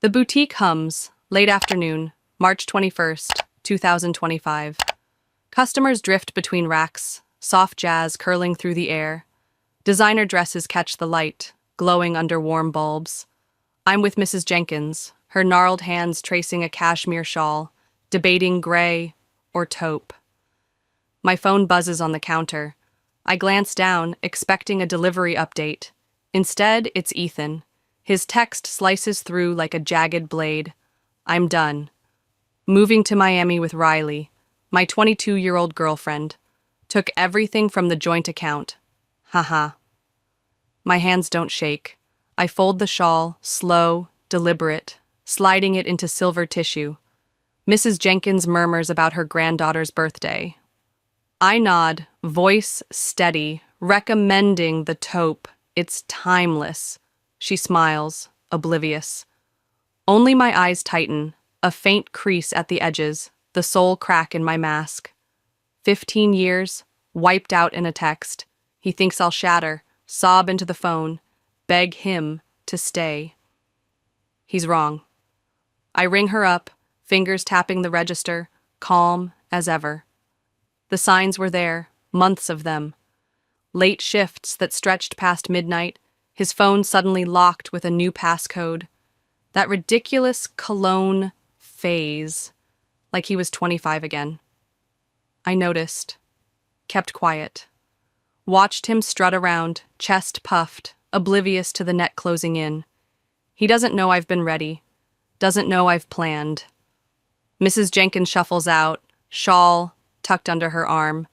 The boutique hums, late afternoon, March 21st, 2025. Customers drift between racks, soft jazz curling through the air. Designer dresses catch the light, glowing under warm bulbs. I'm with Mrs. Jenkins, her gnarled hands tracing a cashmere shawl, debating gray or taupe. My phone buzzes on the counter. I glance down, expecting a delivery update. Instead, it's Ethan. His text slices through like a jagged blade. I'm done. Moving to Miami with Riley, my 22-year-old girlfriend. Took everything from the joint account. Haha. My hands don't shake. I fold the shawl, slow, deliberate, sliding it into silver tissue. Mrs. Jenkins murmurs about her granddaughter's birthday. I nod, voice steady, recommending the taupe. It's timeless. She smiles, oblivious. Only my eyes tighten, a faint crease at the edges, the sole crack in my mask. 15 years, wiped out in a text. He thinks I'll shatter, sob into the phone, beg him to stay. He's wrong. I ring her up, fingers tapping the register, calm as ever. The signs were there, months of them. Late shifts that stretched past midnight, his phone suddenly locked with a new passcode. That ridiculous cologne phase, like he was 25 again. I noticed, kept quiet. Watched him strut around, chest puffed, oblivious to the net closing in. He doesn't know I've been ready, doesn't know I've planned. Mrs. Jenkins shuffles out, shawl tucked under her arm.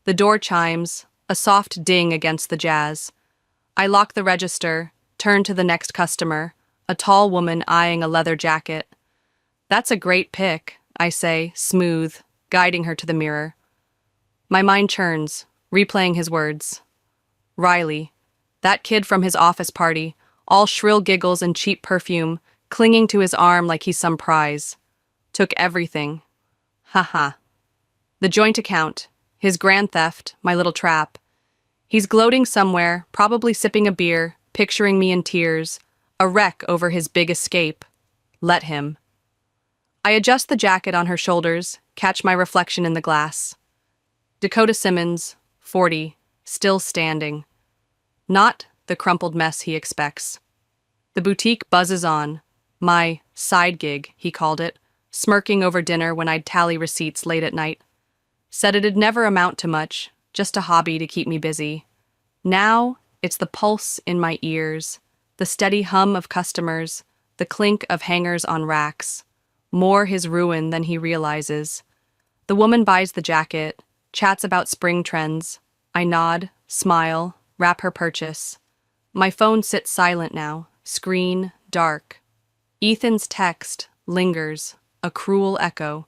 The door chimes, a soft ding against the jazz. I lock the register, turn to the next customer, a tall woman eyeing a leather jacket. That's a great pick, I say, smooth, guiding her to the mirror. My mind churns, replaying his words. Riley, that kid from his office party, all shrill giggles and cheap perfume, clinging to his arm like he's some prize. Took everything. Ha. The joint account, his grand theft, my little trap. He's gloating somewhere, probably sipping a beer, picturing me in tears, a wreck over his big escape. Let him. I adjust the jacket on her shoulders, catch my reflection in the glass. Dakota Simmons, 40, still standing. Not the crumpled mess he expects. The boutique buzzes on. My side gig, he called it, smirking over dinner when I'd tally receipts late at night. Said it'd never amount to much, just a hobby to keep me busy. Now, it's the pulse in my ears, the steady hum of customers, the clink of hangers on racks. More his ruin than he realizes. The woman buys the jacket, chats about spring trends. I nod, smile, wrap her purchase. My phone sits silent now, screen dark. Ethan's text lingers, a cruel echo.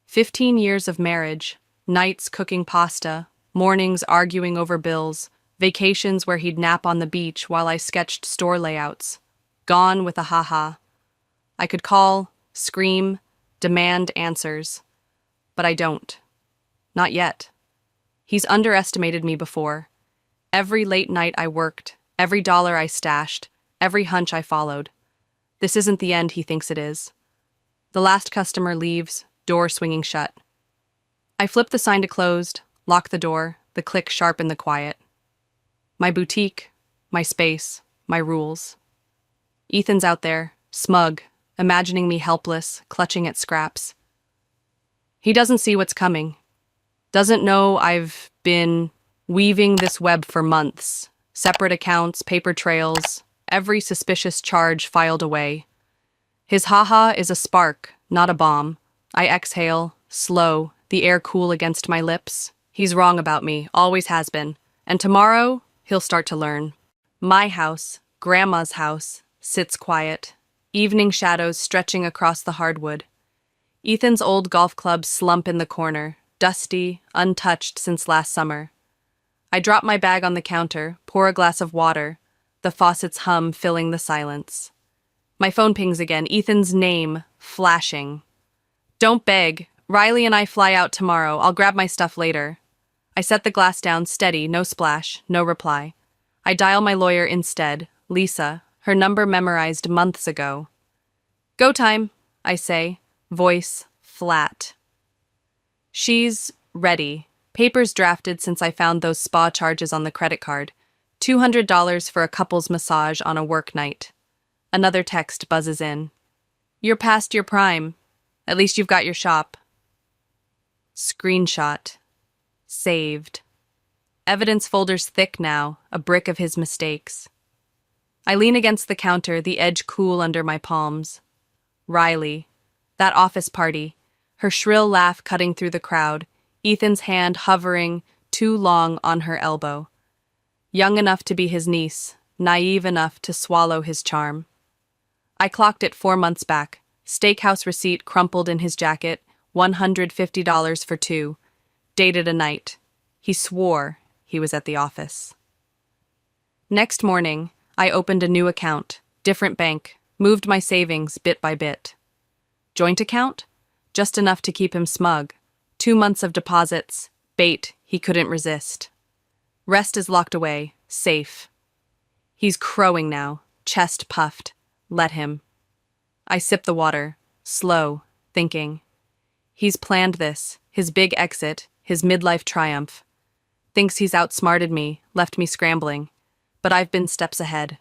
15 years of marriage, nights cooking pasta, mornings arguing over bills, vacations where he'd nap on the beach while I sketched store layouts. Gone with a ha-ha. I could call, scream, demand answers. But I don't. Not yet. He's underestimated me before. Every late night I worked, every dollar I stashed, every hunch I followed. This isn't the end he thinks it is. The last customer leaves, door swinging shut. I flip the sign to closed, lock the door, the click sharp in the quiet. My boutique, my space, my rules. Ethan's out there, smug, imagining me helpless, clutching at scraps. He doesn't see what's coming. Doesn't know I've been weaving this web for months. Separate accounts, paper trails, every suspicious charge filed away. His ha-ha is a spark, not a bomb. I exhale, slow, the air cool against my lips. He's wrong about me, always has been. And tomorrow, he'll start to learn. My house, Grandma's house, sits quiet. Evening shadows stretching across the hardwood. Ethan's old golf clubs slump in the corner, dusty, untouched since last summer. I drop my bag on the counter, pour a glass of water, the faucet's hum filling the silence. My phone pings again, Ethan's name flashing. Don't beg. Riley and I fly out tomorrow. I'll grab my stuff later. I set the glass down, steady, no splash, no reply. I dial my lawyer instead, Lisa, her number memorized months ago. Go time, I say, voice flat. She's ready. Papers drafted since I found those spa charges on the credit card. $200 for a couple's massage on a work night. Another text buzzes in. You're past your prime. At least you've got your shop. Screenshot. Saved. Evidence folder's thick now, a brick of his mistakes. I lean against the counter, the edge cool under my palms. Riley. That office party. Her shrill laugh cutting through the crowd, Ethan's hand hovering too long on her elbow. Young enough to be his niece, naive enough to swallow his charm. I clocked it 4 months back. Steakhouse receipt crumpled in his jacket, $150 for two. Dated a night. He swore he was at the office. Next morning, I opened a new account, different bank, moved my savings bit by bit. Joint account? Just enough to keep him smug. 2 months of deposits, bait he couldn't resist. Rest is locked away, safe. He's crowing now, chest puffed. Let him. I sip the water, slow, thinking. He's planned this, his big exit, his midlife triumph. Thinks he's outsmarted me, left me scrambling. But I've been steps ahead.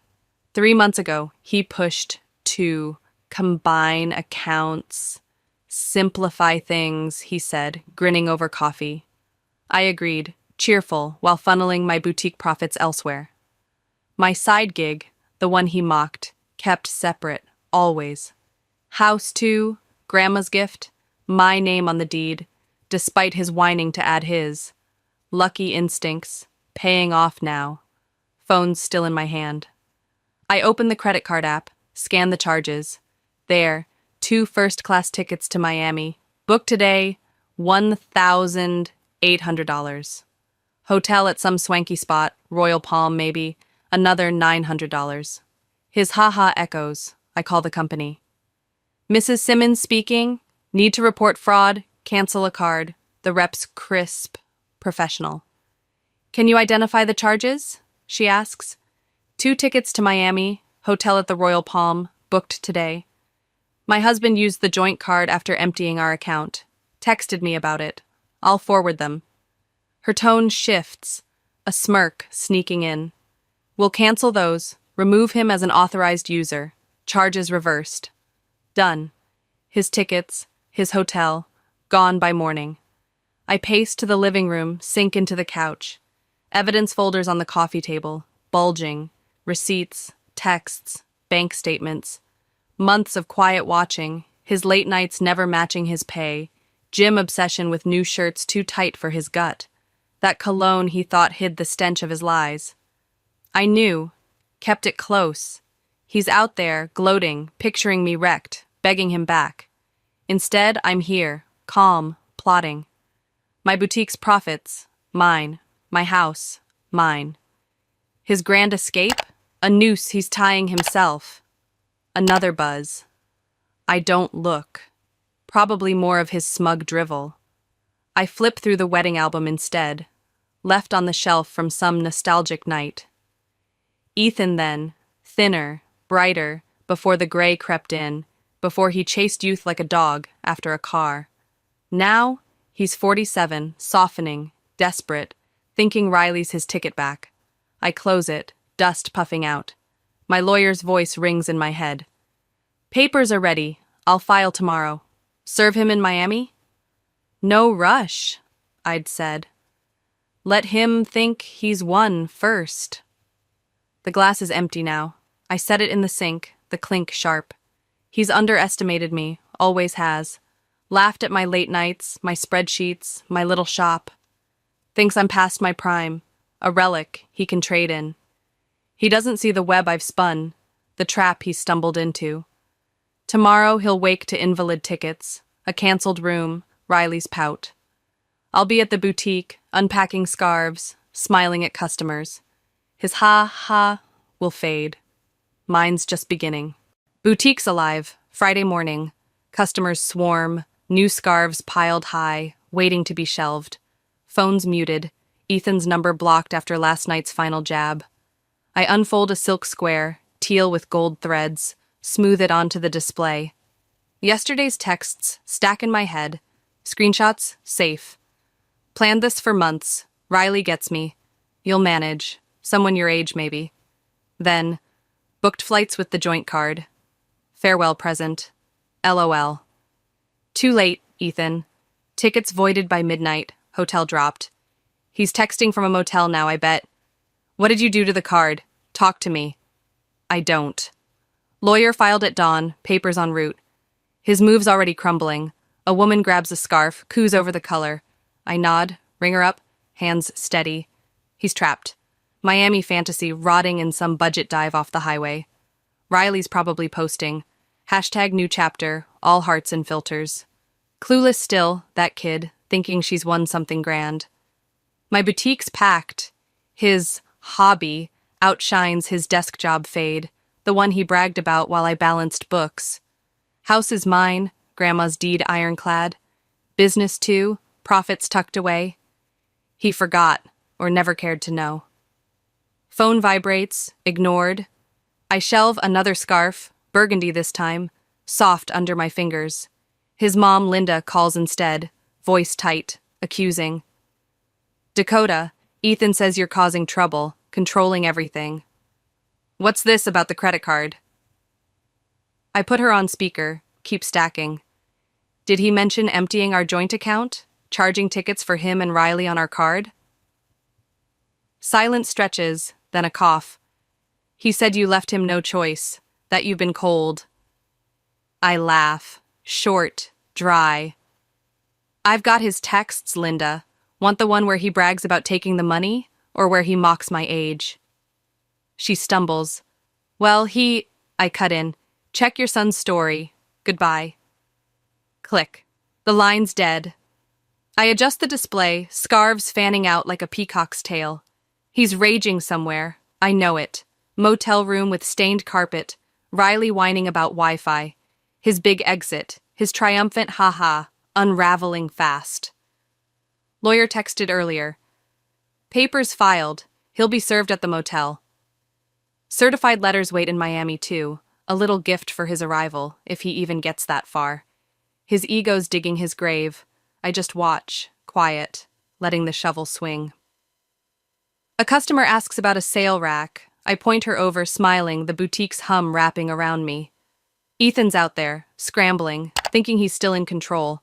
3 months ago, he pushed to combine accounts, simplify things, he said, grinning over coffee. I agreed, cheerful, while funneling my boutique profits elsewhere. My side gig, the one he mocked, kept separate, always. House too, grandma's gift, my name on the deed, despite his whining to add his. Lucky instincts, paying off now. Phone's still in my hand. I open the credit card app, scan the charges. There, 2 first-class tickets to Miami. Booked today, $1,800. Hotel at some swanky spot, Royal Palm maybe, another $900. His ha-ha echoes. I call the company. Mrs. Simmons speaking. Need to report fraud. Cancel a card. The rep's crisp, professional. Can you identify the charges? She asks. 2 tickets to Miami, hotel at the Royal Palm, booked today. My husband used the joint card after emptying our account. Texted me about it. I'll forward them. Her tone shifts, a smirk sneaking in. We'll cancel those, remove him as an authorized user, charges reversed. Done. His tickets, his hotel, gone by morning. I pace to the living room, sink into the couch. Evidence folders on the coffee table, bulging, receipts, texts, bank statements. Months of quiet watching, his late nights never matching his pay, gym obsession with new shirts too tight for his gut, that cologne he thought hid the stench of his lies. I knew, kept it close. He's out there, gloating, picturing me wrecked, begging him back. Instead, I'm here, calm, plotting. My boutique's profits, mine. My house, mine. His grand escape? A noose he's tying himself. Another buzz. I don't look. Probably more of his smug drivel. I flip through the wedding album instead, left on the shelf from some nostalgic night. Ethan then, thinner, brighter, before the gray crept in, before he chased youth like a dog after a car. Now, he's 47, softening, desperate, thinking Riley's his ticket back. I close it, dust puffing out. My lawyer's voice rings in my head. Papers are ready. I'll file tomorrow. Serve him in Miami? No rush, I'd said. Let him think he's won first. The glass is empty now. I set it in the sink, the clink sharp. He's underestimated me, always has. Laughed at my late nights, my spreadsheets, my little shop. Thinks I'm past my prime, a relic he can trade in. He doesn't see the web I've spun, the trap he stumbled into. Tomorrow he'll wake to invalid tickets, a canceled room, Riley's pout. I'll be at the boutique, unpacking scarves, smiling at customers. His ha-ha will fade. Mine's just beginning. Boutique's alive, Friday morning. Customers swarm, new scarves piled high, waiting to be shelved. Phone's muted, Ethan's number blocked after last night's final jab. I unfold a silk square, teal with gold threads, smooth it onto the display. Yesterday's texts stack in my head. Screenshots, safe. Planned this for months. Riley gets me. You'll manage. Someone your age, maybe. Then, booked flights with the joint card. Farewell present. LOL. Too late, Ethan. Tickets voided by midnight. Hotel dropped. He's texting from a motel now, I bet. What did you do to the card? Talk to me. I don't. Lawyer filed at dawn, papers en route. His move's already crumbling. A woman grabs a scarf, coos over the color. I nod, ring her up, hands steady. He's trapped. Miami fantasy rotting in some budget dive off the highway. Riley's probably posting. Hashtag new chapter, all hearts and filters. Clueless still, that kid, thinking she's won something grand. My boutique's packed. His hobby outshines his desk job fade, the one he bragged about while I balanced books. House is mine, grandma's deed ironclad. Business too, profits tucked away. He forgot, or never cared to know. Phone vibrates, ignored. I shelve another scarf, burgundy this time, soft under my fingers. His mom, Linda, calls instead, voice tight, accusing. Dakota, Ethan says you're causing trouble, controlling everything. What's this about the credit card? I put her on speaker, keep stacking. Did he mention emptying our joint account? Charging tickets for him and Riley on our card? Silence stretches, then a cough. He said you left him no choice, that you've been cold. I laugh, short, dry. I've got his texts, Linda. Want the one where he brags about taking the money, or where he mocks my age? She stumbles. Well, I cut in. Check your son's story. Goodbye. Click. The line's dead. I adjust the display, scarves fanning out like a peacock's tail. He's raging somewhere. I know it. Motel room with stained carpet. Riley whining about Wi-Fi. His big exit. His triumphant ha-ha. Unraveling fast. Lawyer texted earlier. Papers filed. He'll be served at the motel. Certified letters wait in Miami, too. A little gift for his arrival, if he even gets that far. His ego's digging his grave. I just watch, quiet, letting the shovel swing. A customer asks about a sale rack. I point her over, smiling, the boutique's hum wrapping around me. Ethan's out there, scrambling, thinking he's still in control.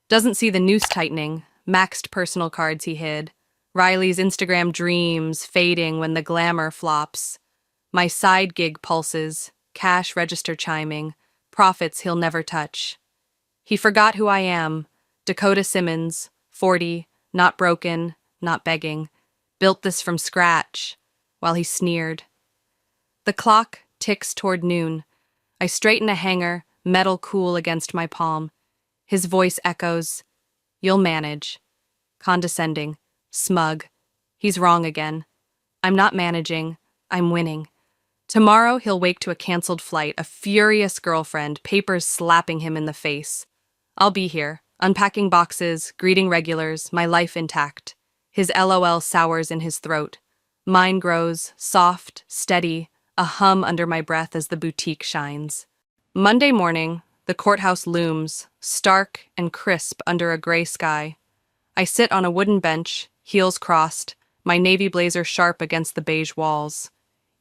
Doesn't see the noose tightening, maxed personal cards he hid. Riley's Instagram dreams fading when the glamour flops. My side gig pulses, cash register chiming, profits he'll never touch. He forgot who I am. Dakota Simmons, 40, not broken, not begging. Built this from scratch, while he sneered. The clock ticks toward noon. I straighten a hanger, metal cool against my palm. His voice echoes, "You'll manage." Condescending, smug. He's wrong again. I'm not managing, I'm winning. Tomorrow he'll wake to a canceled flight, a furious girlfriend, papers slapping him in the face. I'll be here, unpacking boxes, greeting regulars, my life intact. His LOL sours in his throat. Mine grows, soft, steady, a hum under my breath as the boutique shines. Monday morning, the courthouse looms, stark and crisp under a gray sky. I sit on a wooden bench, heels crossed, my navy blazer sharp against the beige walls.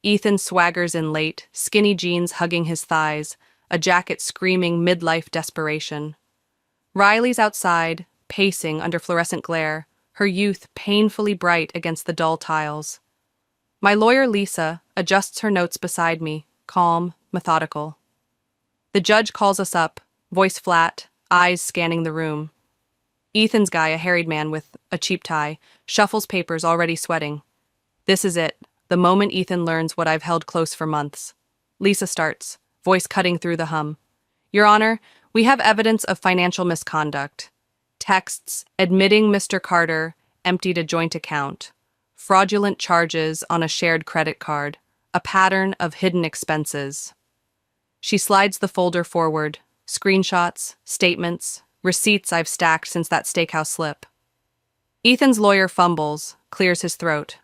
Ethan swaggers in late, skinny jeans hugging his thighs, a jacket screaming midlife desperation. Riley's outside, pacing under fluorescent glare, her youth painfully bright against the dull tiles. My lawyer, Lisa, adjusts her notes beside me, calm, methodical. The judge calls us up, voice flat, eyes scanning the room. Ethan's guy, a harried man with a cheap tie, shuffles papers already sweating. This is it, the moment Ethan learns what I've held close for months. Lisa starts, voice cutting through the hum. Your Honor, we have evidence of financial misconduct. Texts admitting Mr. Carter emptied a joint account. Fraudulent charges on a shared credit card. A pattern of hidden expenses. She slides the folder forward. Screenshots, statements, receipts I've stacked since that steakhouse slip. Ethan's lawyer fumbles, clears his throat.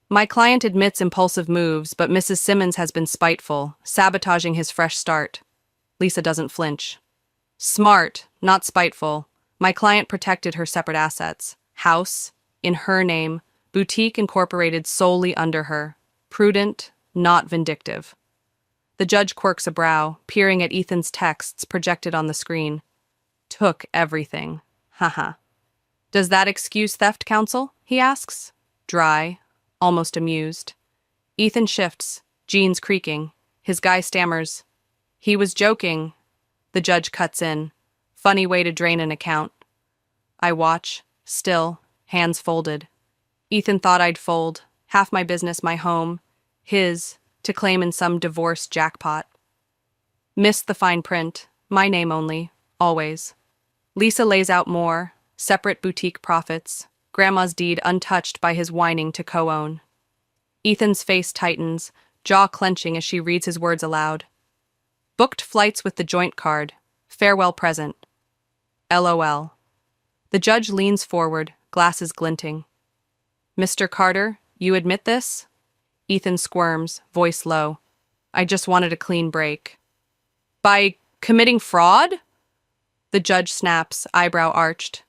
My client admits impulsive moves, but Mrs. Simmons has been spiteful, sabotaging his fresh start. Lisa doesn't flinch. Smart, not spiteful. My client protected her separate assets. House, in her name, boutique incorporated solely under her. Prudent, not vindictive. The judge quirks a brow, peering at Ethan's texts projected on the screen. Took everything. Haha. Does that excuse theft, counsel? He asks. Dry, almost amused. Ethan shifts, jeans creaking. His guy stammers. He was joking. The judge cuts in. Funny way to drain an account. I watch, still, hands folded. Ethan thought I'd fold. Half my business, my home. His, to claim in some divorce jackpot. Missed the fine print. My name only. Always. Lisa lays out more. Separate boutique profits. Grandma's deed untouched by his whining to co-own. Ethan's face tightens, jaw clenching as she reads his words aloud. Booked flights with the joint card. Farewell present. LOL. The judge leans forward, glasses glinting. Mr. Carter, you admit this? Ethan squirms, voice low. I just wanted a clean break. By committing fraud? The judge snaps, eyebrow arched.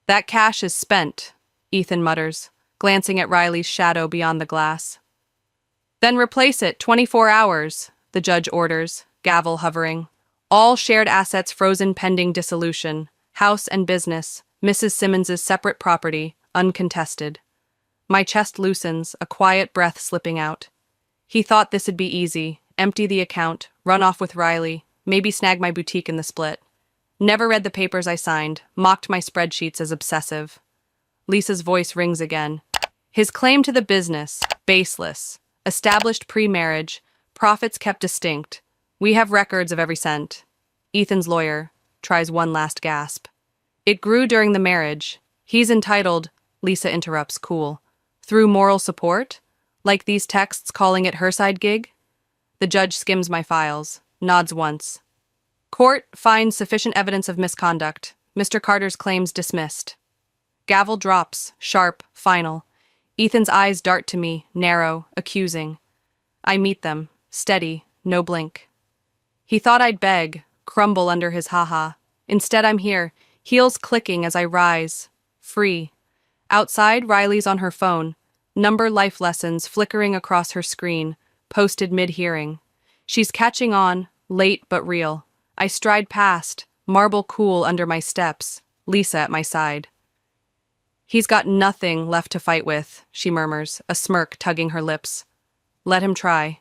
That cash is spent, Ethan mutters, glancing at Riley's shadow beyond the glass. Then replace it, 24 hours, the judge orders, gavel hovering. All shared assets frozen pending dissolution. House and business, Mrs. Simmons's separate property, uncontested. My chest loosens, a quiet breath slipping out. He thought this'd be easy, empty the account, run off with Riley, maybe snag my boutique in the split. Never read the papers I signed, mocked my spreadsheets as obsessive. Lisa's voice rings again. His claim to the business, baseless. Established pre-marriage, profits kept distinct. We have records of every cent. Ethan's lawyer tries one last gasp. It grew during the marriage. He's entitled, Lisa interrupts, cool. Through moral support? Like these texts calling it her side gig? The judge skims my files, nods once. Court finds sufficient evidence of misconduct. Mr. Carter's claims dismissed. Gavel drops, sharp, final. Ethan's eyes dart to me, narrow, accusing. I meet them, steady, no blink. He thought I'd beg, crumble under his ha-ha. Instead I'm here, heels clicking as I rise. Free. Outside, Riley's on her phone. Number life lessons flickering across her screen, posted mid-hearing. She's catching on, late but real. I stride past, marble cool under my steps, Lisa at my side. He's got nothing left to fight with, she murmurs, a smirk tugging her lips. Let him try.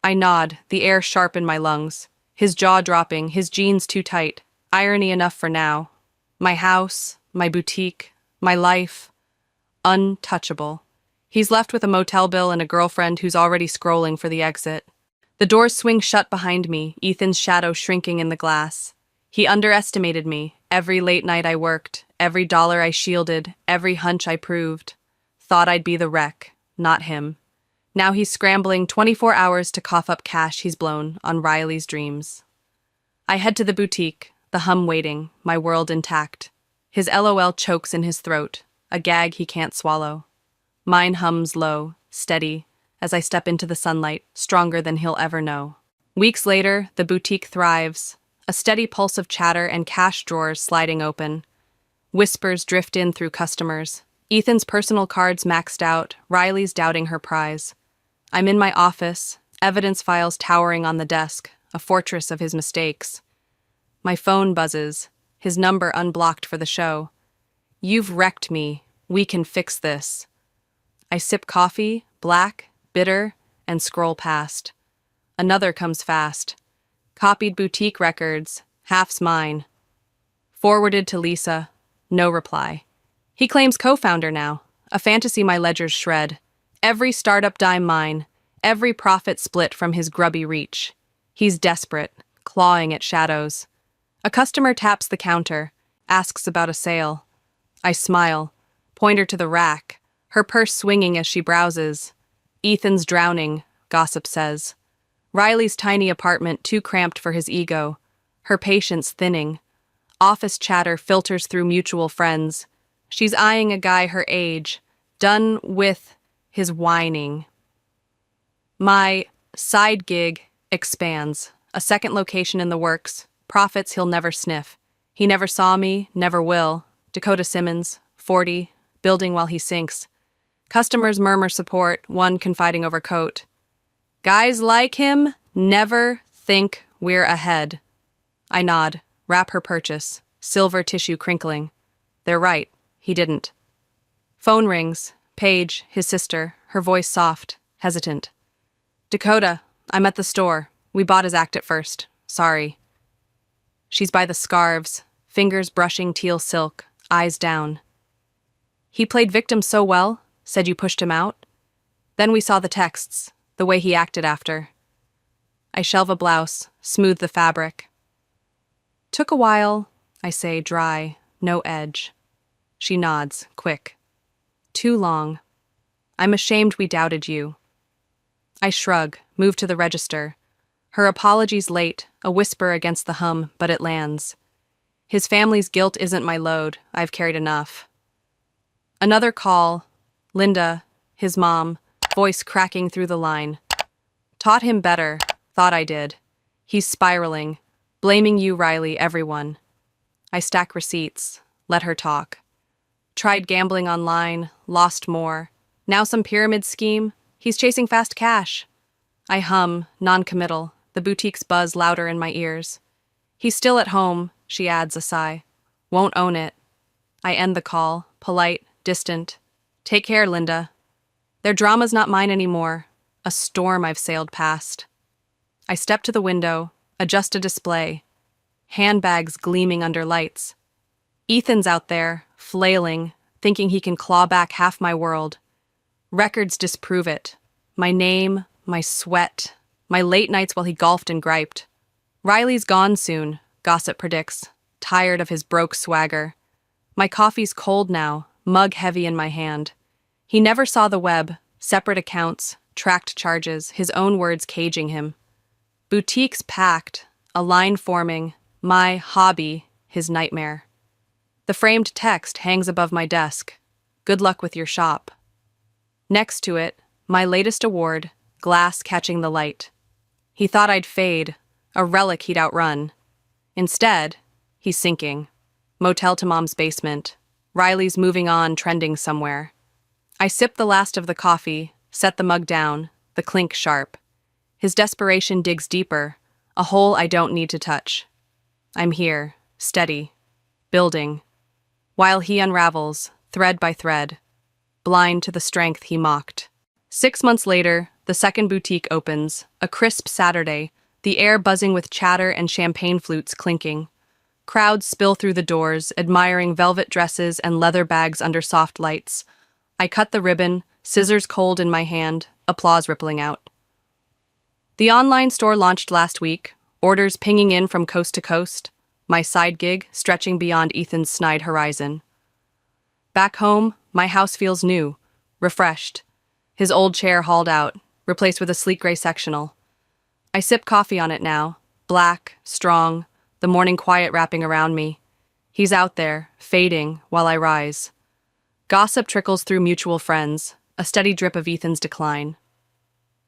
I nod, the air sharp in my lungs. His jaw dropping, his jeans too tight. Irony enough for now. My house, my boutique, my life. Untouchable. He's left with a motel bill and a girlfriend who's already scrolling for the exit. The doors swing shut behind me, Ethan's shadow shrinking in the glass. He underestimated me, every late night I worked, every dollar I shielded, every hunch I proved. Thought I'd be the wreck, not him. Now he's scrambling 24 hours to cough up cash he's blown on Riley's dreams. I head to the boutique, the hum waiting, my world intact. His LOL chokes in his throat, a gag he can't swallow. Mine hums low, steady, as I step into the sunlight, stronger than he'll ever know. Weeks later, the boutique thrives, a steady pulse of chatter and cash drawers sliding open. Whispers drift in through customers. Ethan's personal cards maxed out, Riley's doubting her prize. I'm in my office, evidence files towering on the desk, a fortress of his mistakes. My phone buzzes, his number unblocked for the show. You've wrecked me. We can fix this. I sip coffee, black, bitter, and scroll past. Another comes fast. Copied boutique records, half's mine. Forwarded to Lisa, no reply. He claims co-founder now, a fantasy my ledgers shred. Every startup dime mine, every profit split from his grubby reach. He's desperate, clawing at shadows. A customer taps the counter, asks about a sale. I smile, point her to the rack, her purse swinging as she browses. Ethan's drowning, gossip says. Riley's tiny apartment too cramped for his ego, her patience thinning. Office chatter filters through mutual friends. She's eyeing a guy her age, done with his whining. My side gig expands, A second location in the works. Profits he'll never sniff. He never saw me, never will. Dakota Simmons, 40, building while he sinks. Customers murmur support, one confiding over coat. Guys like him never think we're ahead. I nod, wrap her purchase, silver tissue crinkling. They're right, he didn't. Phone rings. Paige, his sister, her voice soft, hesitant. Dakota, I'm at the store. We bought his act at first. Sorry. She's by the scarves, fingers brushing teal silk, eyes down. He played victim so well, said you pushed him out. Then we saw the texts, the way he acted after. I shelve a blouse, smooth the fabric. Took a while, I say, dry, no edge. She nods, quick. Too long. I'm ashamed we doubted you. I shrug, move to the register. Her apologies late, a whisper against the hum, but it lands. His family's guilt isn't my load, I've carried enough. Another call. Linda, his mom, voice cracking through the line. Taught him better, thought I did. He's spiraling, blaming you, Riley, everyone. I stack receipts, let her talk. Tried gambling online, lost more. Now some pyramid scheme, he's chasing fast cash. I hum, non-committal, the boutique's buzz louder in my ears. He's still at home, she adds a sigh. Won't own it. I end the call, polite, distant. Take care, Linda. Their drama's not mine anymore, a storm I've sailed past. I step to the window, adjust a display. Handbags gleaming under lights. Ethan's out there, flailing, thinking he can claw back half my world. Records disprove it. My name, my sweat, my late nights while he golfed and griped. Riley's gone soon, gossip predicts, tired of his broke swagger. My coffee's cold now, mug heavy in my hand. He never saw the web, separate accounts, tracked charges, his own words caging him. Boutiques packed, a line forming, my hobby, his nightmare. The framed text hangs above my desk. Good luck with your shop. Next to it, my latest award, glass catching the light. He thought I'd fade, a relic he'd outrun. Instead, he's sinking. Motel to mom's basement. Riley's moving on, trending somewhere. I sip the last of the coffee, set the mug down, the clink sharp. His desperation digs deeper, a hole I don't need to touch. I'm here, steady, building. While he unravels, thread by thread, blind to the strength he mocked. 6 months later, the second boutique opens, a crisp Saturday, the air buzzing with chatter and champagne flutes clinking. Crowds spill through the doors, admiring velvet dresses and leather bags under soft lights. I cut the ribbon, scissors cold in my hand, applause rippling out. The online store launched last week, orders pinging in from coast to coast, my side gig stretching beyond Ethan's snide horizon. Back home, my house feels new, refreshed. His old chair hauled out, replaced with a sleek gray sectional. I sip coffee on it now, black, strong, the morning quiet wrapping around me. He's out there, fading, while I rise. Gossip trickles through mutual friends, a steady drip of Ethan's decline.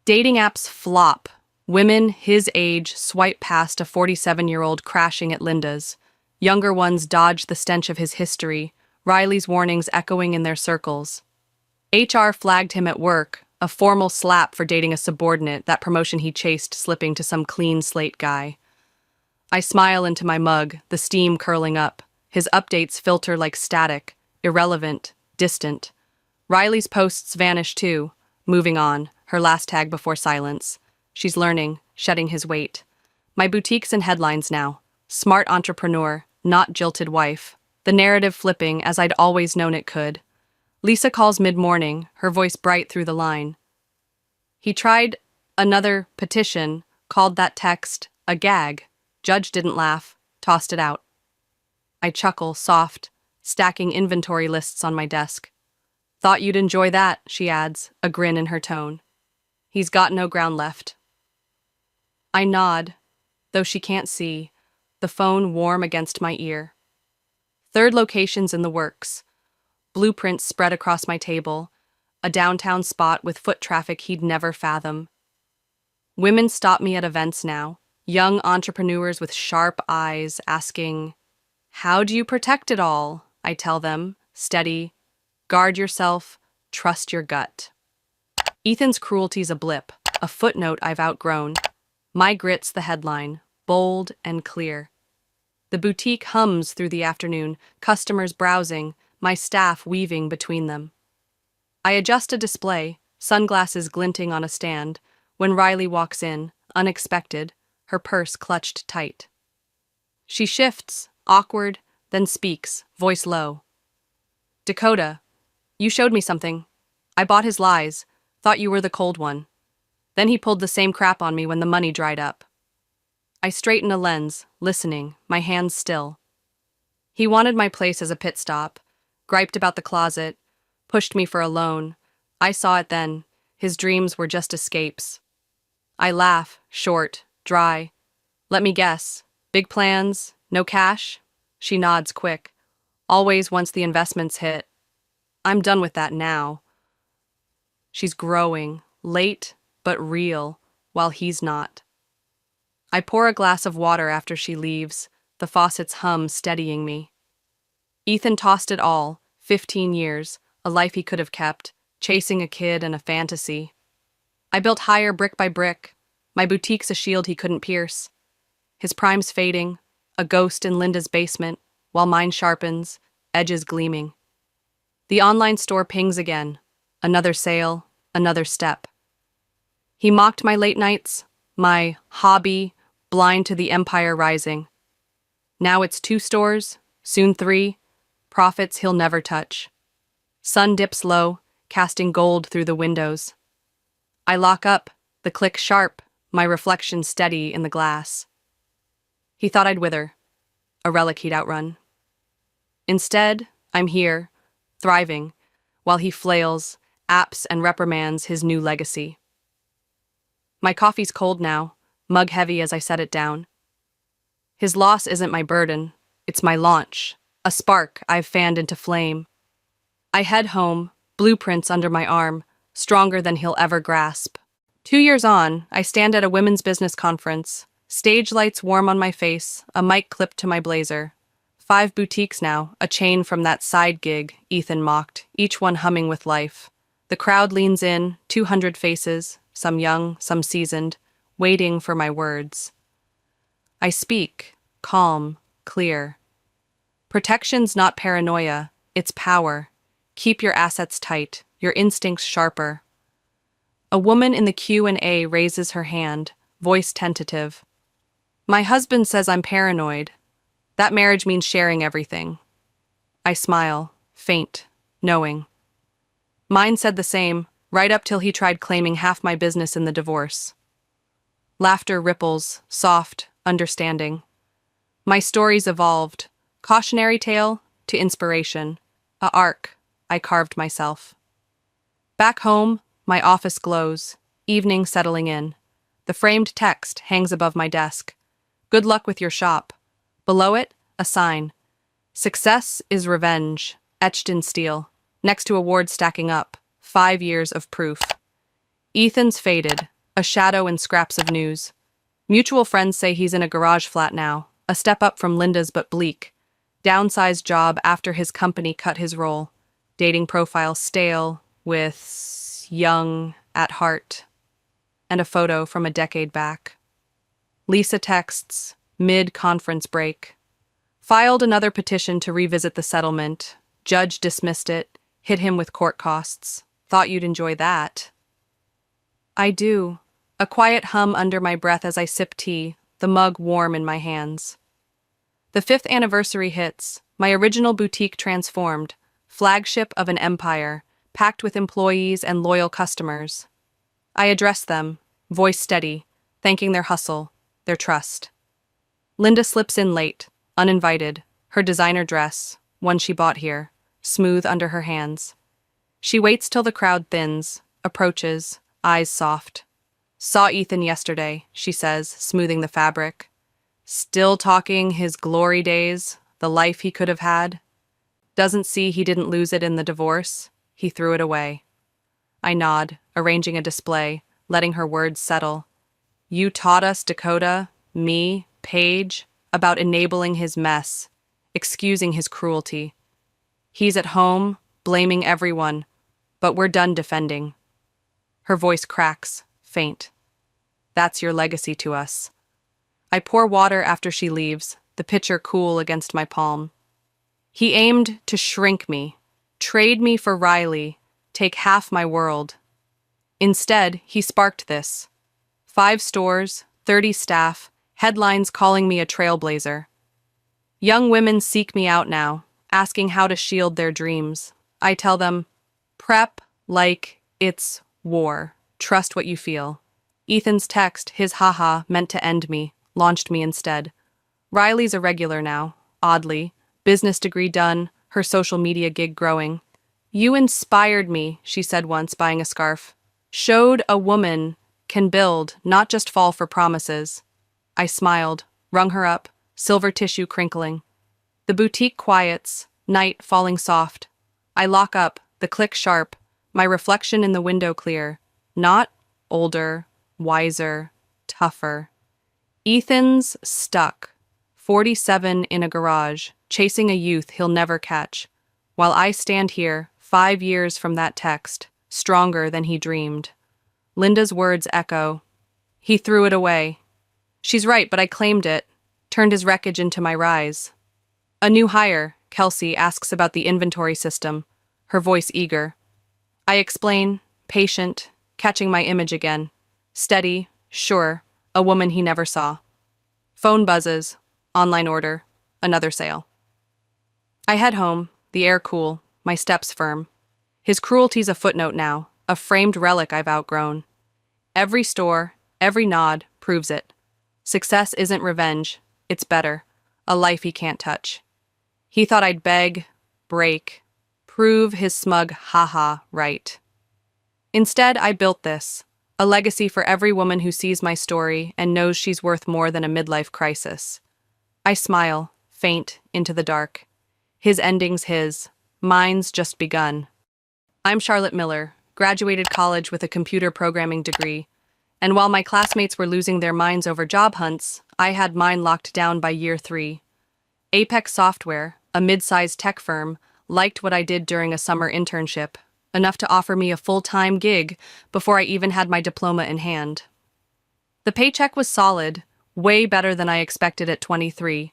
Dating apps flop. Women his age swipe past a 47-year-old crashing at Linda's. Younger ones dodge the stench of his history, Riley's warnings echoing in their circles. HR flagged him at work, a formal slap for dating a subordinate, that promotion he chased slipping to some clean slate guy. I smile into my mug, the steam curling up. His updates filter like static, irrelevant, distant. Riley's posts vanish too, moving on, her last tag before silence. She's learning, shedding his weight. My boutique's in headlines now. Smart entrepreneur, not jilted wife. The narrative flipping as I'd always known it could. Lisa calls mid-morning, her voice bright through the line. He tried another petition, called that text a gag. Judge didn't laugh, tossed it out. I chuckle, soft, stacking inventory lists on my desk. Thought you'd enjoy that, she adds, a grin in her tone. He's got no ground left. I nod, though she can't see, the phone warm against my ear. Third location's in the works. Blueprints spread across my table, a downtown spot with foot traffic he'd never fathom. Women stop me at events now, Young entrepreneurs with sharp eyes asking, "How do you protect it all?" I tell them, steady, guard yourself, trust your gut. Ethan's cruelty's a blip, a footnote I've outgrown. My grit's the headline, bold and clear. The boutique hums through the afternoon, customers browsing, my staff weaving between them. I adjust a display, sunglasses glinting on a stand, when Riley walks in, unexpected, her purse clutched tight. She shifts, awkward, then speaks, voice low. "Dakota, you showed me something. I bought his lies, thought you were the cold one. Then he pulled the same crap on me when the money dried up." I straighten a lens, listening, my hands still. He wanted my place as a pit stop, griped about the closet, pushed me for a loan. I saw it then. His dreams were just escapes. I laugh, short, dry. "Let me guess. Big plans? No cash?" She nods quick. "Always once the investments hit." I'm done with that now. She's growing, late but real, while he's not. I pour a glass of water after she leaves, the faucet's hum steadying me. Ethan tossed it all, 15 years, a life he could have kept, chasing a kid and a fantasy. I built higher brick by brick. My boutique's a shield he couldn't pierce. His prime's fading, a ghost in Linda's basement, while mine sharpens, edges gleaming. The online store pings again. Another sale, another step. He mocked my late nights, my hobby, blind to the empire rising. Now it's 2 stores, soon 3, profits he'll never touch. Sun dips low, casting gold through the windows. I lock up, the click sharp, my reflection steady in the glass. He thought I'd wither, a relic he'd outrun. Instead, I'm here, thriving, while he flails, apps and reprimands his new legacy. My coffee's cold now, mug heavy as I set it down. His loss isn't my burden, it's my launch, a spark I've fanned into flame. I head home, blueprints under my arm, stronger than he'll ever grasp. 2 years on, I stand at a women's business conference, stage lights warm on my face, a mic clipped to my blazer. 5 boutiques now, a chain from that side gig, Ethan mocked, each one humming with life. The crowd leans in, 200 faces, some young, some seasoned, waiting for my words. I speak, calm, clear. Protection's not paranoia, it's power. Keep your assets tight, your instincts sharper. A woman in the Q&A raises her hand, voice tentative. "My husband says I'm paranoid. That marriage means sharing everything." I smile, faint, knowing. Mine said the same, right up till he tried claiming half my business in the divorce. Laughter ripples, soft, understanding. My stories evolved, cautionary tale to inspiration, a arc I carved myself. Back home, my office glows, evening settling in. The framed text hangs above my desk. "Good luck with your shop." Below it, a sign. "Success is revenge," etched in steel, next to awards stacking up, 5 years of proof. Ethan's faded, a shadow in scraps of news. Mutual friends say he's in a garage flat now, a step up from Linda's but bleak. Downsized job after his company cut his role. Dating profile stale, with young at heart. And a photo from a decade back. Lisa texts, mid-conference break. Filed another petition to revisit the settlement. Judge dismissed it, hit him with court costs. Thought you'd enjoy that. I do. A quiet hum under my breath as I sip tea, the mug warm in my hands. The 5th anniversary hits, my original boutique transformed, flagship of an empire, packed with employees and loyal customers. I address them, voice steady, thanking their hustle, their trust. Linda slips in late, uninvited, her designer dress, one she bought here, smooth under her hands. She waits till the crowd thins, approaches, eyes soft. "Saw Ethan yesterday," she says, smoothing the fabric. "Still talking his glory days, the life he could have had. Doesn't see he didn't lose it in the divorce. He threw it away." I nod, arranging a display, letting her words settle. "You taught us, Dakota. me, Paige, about enabling his mess, excusing his cruelty. He's at home, blaming everyone, but we're done defending. Her voice cracks, faint. That's your legacy to us. I pour water after she leaves, the pitcher cool against my palm. He aimed to shrink me, trade me for Riley, take half my world. Instead, he sparked this. 5 stores, 30 staff, headlines calling me a trailblazer. Young women seek me out now, asking how to shield their dreams. I tell them, prep like it's war. Trust what you feel. Ethan's text, his haha, meant to end me, launched me instead. Riley's a regular now, oddly. Business degree done, her social media gig growing. You inspired me, she said once, buying a scarf. Showed a woman can build, not just fall for promises. I smiled, rung her up, silver tissue crinkling. The boutique quiets, night falling soft. I lock up, the click sharp, my reflection in the window clear. Not older, wiser, tougher. Ethan's stuck, 47 in a garage, chasing a youth he'll never catch, while I stand here, 5 years from that text, stronger than he dreamed. Linda's words echo. He threw it away. She's right, but I claimed it, turned his wreckage into my rise. A new hire, Kelsey, asks about the inventory system, her voice eager. I explain, patient, catching my image again. Steady, sure, a woman he never saw. Phone buzzes, online order, another sale. I head home, the air cool, my steps firm. His cruelty's a footnote now, a framed relic I've outgrown. Every store, every nod, proves it. Success isn't revenge, it's better, a life he can't touch. He thought I'd beg, break, prove his smug haha right. Instead, I built this, a legacy for every woman who sees my story and knows she's worth more than a midlife crisis. I smile, faint, into the dark. His ending's his, mine's just begun. I'm Charlotte Miller, graduated college with a computer programming degree, and while my classmates were losing their minds over job hunts, I had mine locked down by year 3. Apex Software, a mid-sized tech firm, liked what I did during a summer internship, enough to offer me a full-time gig before I even had my diploma in hand. The paycheck was solid, way better than I expected at 23.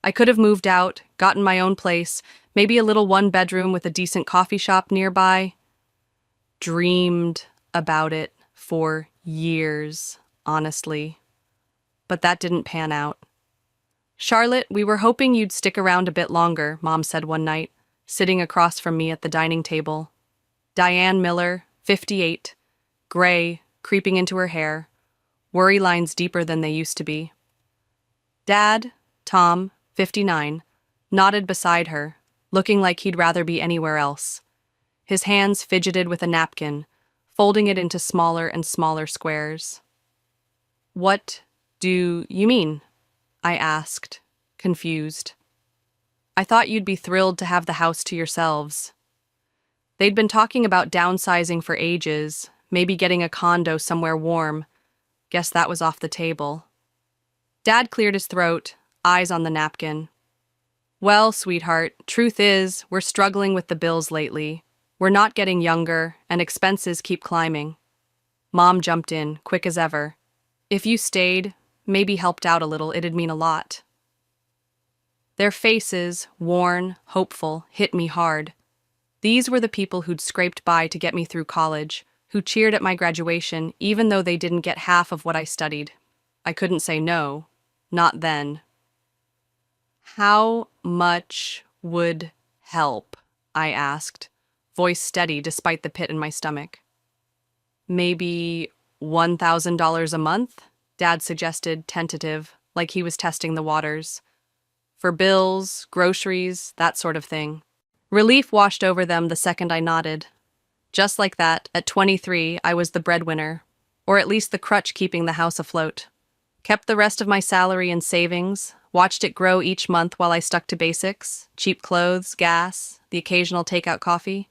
I could have moved out, gotten my own place, maybe a little 1-bedroom with a decent coffee shop nearby. Dreamed about it for years, honestly. But that didn't pan out. Charlotte, we were hoping you'd stick around a bit longer, Mom said one night, sitting across from me at the dining table. Diane Miller, 58, gray, creeping into her hair, worry lines deeper than they used to be. Dad, Tom, 59, nodded beside her, looking like he'd rather be anywhere else. His hands fidgeted with a napkin, folding it into smaller and smaller squares. What do you mean? I asked, confused. I thought you'd be thrilled to have the house to yourselves. They'd been talking about downsizing for ages, maybe getting a condo somewhere warm. Guess that was off the table. Dad cleared his throat, eyes on the napkin. Well, sweetheart, truth is, we're struggling with the bills lately. We're not getting younger, and expenses keep climbing. Mom jumped in, quick as ever. If you stayed, maybe helped out a little, it'd mean a lot. Their faces, worn, hopeful, hit me hard. These were the people who'd scraped by to get me through college, who cheered at my graduation even though they didn't get half of what I studied. I couldn't say no, not then. How much would help? I asked, voice steady despite the pit in my stomach. Maybe $1,000 a month? Dad suggested, tentative, like he was testing the waters. For bills, groceries, that sort of thing. Relief washed over them the second I nodded. Just like that, at 23, I was the breadwinner, or at least the crutch keeping the house afloat. Kept the rest of my salary in savings, watched it grow each month while I stuck to basics, cheap clothes, gas, the occasional takeout coffee.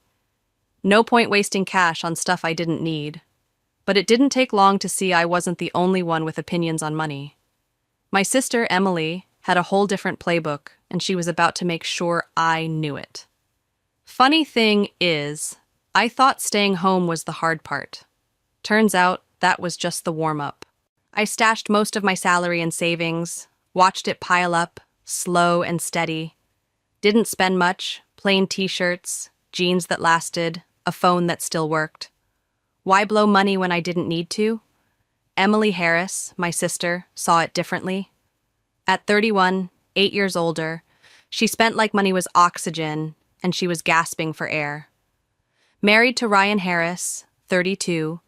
No point wasting cash on stuff I didn't need. But it didn't take long to see I wasn't the only one with opinions on money. My sister, Emily, had a whole different playbook, and she was about to make sure I knew it. Funny thing is, I thought staying home was the hard part. Turns out that was just the warm-up. I stashed most of my salary in savings, watched it pile up, slow and steady. Didn't spend much, plain t-shirts, jeans that lasted, a phone that still worked. Why blow money when I didn't need to? Emily Harris, my sister, saw it differently. At 31, 8 years older, she spent like money was oxygen, and she was gasping for air. Married to Ryan Harris, 32,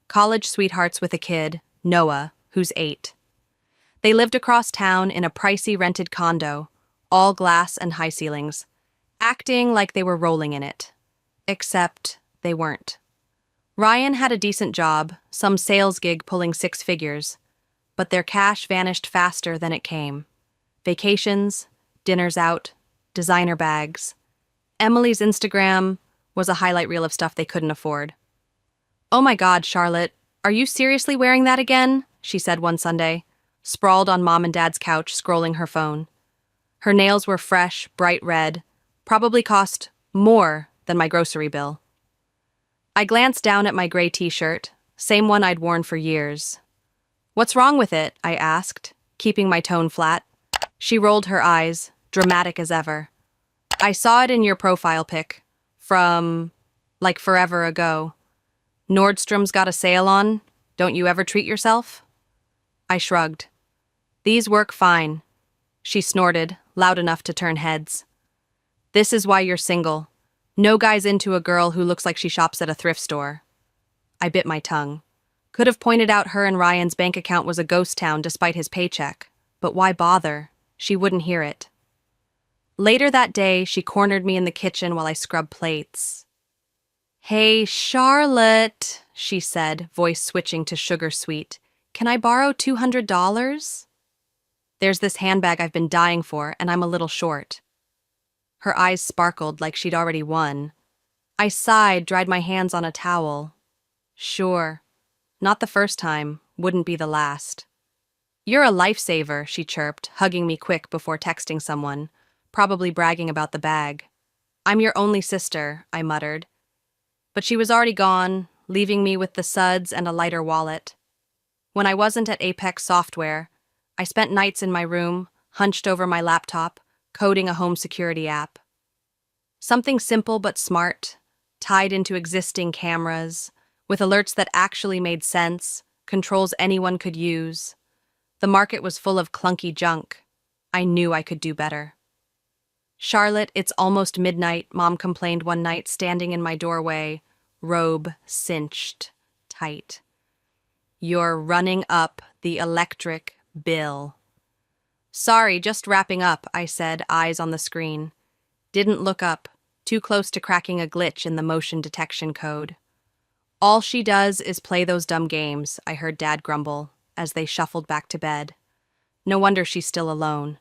college sweethearts with a kid, Noah, who's 8. They lived across town in a pricey rented condo, all glass and high ceilings, acting like they were rolling in it. Except they weren't. Ryan had a decent job, some sales gig pulling 6 figures, but their cash vanished faster than it came. Vacations, dinners out, designer bags. Emily's Instagram was a highlight reel of stuff they couldn't afford. "Oh my God, Charlotte, are you seriously wearing that again?" she said one Sunday, sprawled on Mom and Dad's couch scrolling her phone. Her nails were fresh, bright red, probably cost more than my grocery bill. I glanced down at my gray t-shirt, same one I'd worn for years. "What's wrong with it?" I asked, keeping my tone flat. She rolled her eyes, dramatic as ever. "I saw it in your profile pic. From, like, forever ago. Nordstrom's got a sale on. Don't you ever treat yourself?" I shrugged. "These work fine." She snorted, loud enough to turn heads. "This is why you're single. No guy's into a girl who looks like she shops at a thrift store." I bit my tongue. Could have pointed out her and Ryan's bank account was a ghost town despite his paycheck. But why bother? She wouldn't hear it. Later that day, she cornered me in the kitchen while I scrubbed plates. "Hey, Charlotte," she said, voice switching to sugar sweet. "Can I borrow $200? There's this handbag I've been dying for, and I'm a little short." Her eyes sparkled like she'd already won. I sighed, dried my hands on a towel. "Sure. Not the first time, wouldn't be the last." "You're a lifesaver," she chirped, hugging me quick before texting someone, probably bragging about the bag. "I'm your only sister," I muttered. But she was already gone, leaving me with the suds and a lighter wallet. When I wasn't at Apex Software, I spent nights in my room, hunched over my laptop, coding a home security app. Something simple but smart, tied into existing cameras, with alerts that actually made sense, controls anyone could use. The market was full of clunky junk. I knew I could do better. "Charlotte, it's almost midnight," Mom complained one night, standing in my doorway, robe cinched tight. "You're running up the electric bill." "Sorry, just wrapping up," I said, eyes on the screen. Didn't look up, too close to cracking a glitch in the motion detection code. "All she does is play those dumb games," I heard Dad grumble, as they shuffled back to bed. No wonder she's still alone.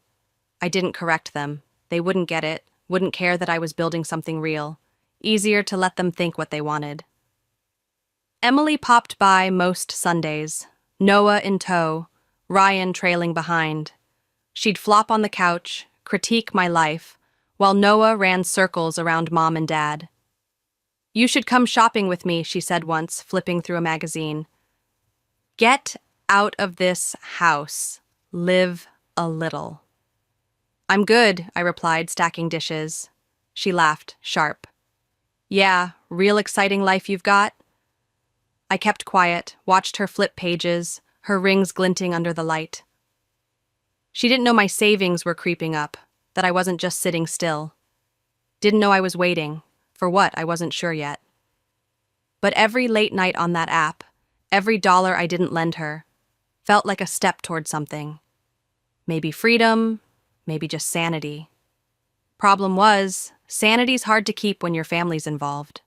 I didn't correct them. They wouldn't get it, wouldn't care that I was building something real. Easier to let them think what they wanted. Emily popped by most Sundays, Noah in tow, Ryan trailing behind. She'd flop on the couch, critique my life, while Noah ran circles around Mom and Dad. "You should come shopping with me," she said once, flipping through a magazine. "Get out of this house. Live a little." "I'm good," I replied, stacking dishes. She laughed, sharp. "Yeah, real exciting life you've got?" I kept quiet, watched her flip pages, her rings glinting under the light. She didn't know my savings were creeping up, that I wasn't just sitting still. Didn't know I was waiting. For what, I wasn't sure yet. But every late night on that app, every dollar I didn't lend her, felt like a step toward something. Maybe freedom, maybe just sanity. Problem was, sanity's hard to keep when your family's involved.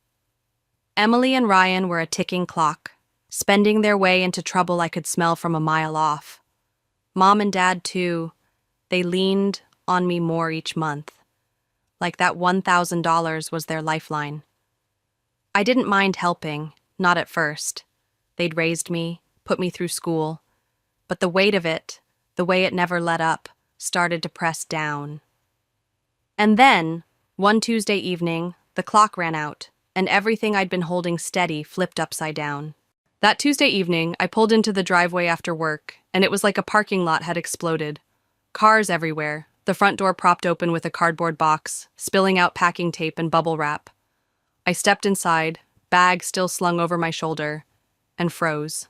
Emily and Ryan were a ticking clock, spending their way into trouble I could smell from a mile off. Mom and Dad, too, they leaned on me more each month, like that $1,000 was their lifeline. I didn't mind helping, not at first. They'd raised me, put me through school, but the weight of it, The way it never let up started to press down. And then, one Tuesday evening, the clock ran out, and everything I'd been holding steady flipped upside down. That Tuesday evening, I pulled into the driveway after work, and it was like a parking lot had exploded. Cars everywhere, the front door propped open with a cardboard box, spilling out packing tape and bubble wrap. I stepped inside, bag still slung over my shoulder, and froze.